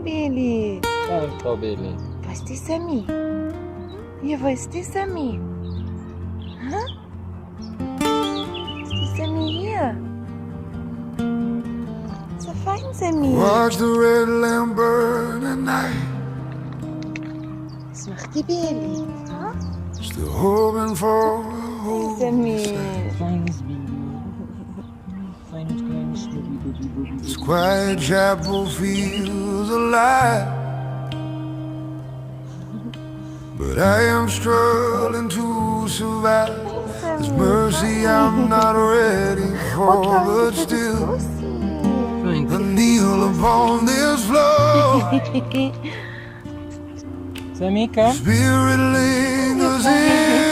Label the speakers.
Speaker 1: Billy.
Speaker 2: Ach, Frau Bailey.
Speaker 1: Wo ist die Sammy? Hier, wo ist die Sammy? Hä? Ist die Sammy hier? So fein, Sammy.
Speaker 3: Watch the red lamp burn at night.
Speaker 1: Was macht die Billy? Huh?
Speaker 3: Still hoping for a
Speaker 1: Hey,
Speaker 3: home.
Speaker 1: Sammy.
Speaker 2: Feines Baby. Feines kleines Baby.
Speaker 3: This quiet chapel feels alive, but I am struggling to survive. This mercy I'm not ready for, but still I kneel upon this floor.
Speaker 2: Sammy, komm.
Speaker 3: Spirit lingers in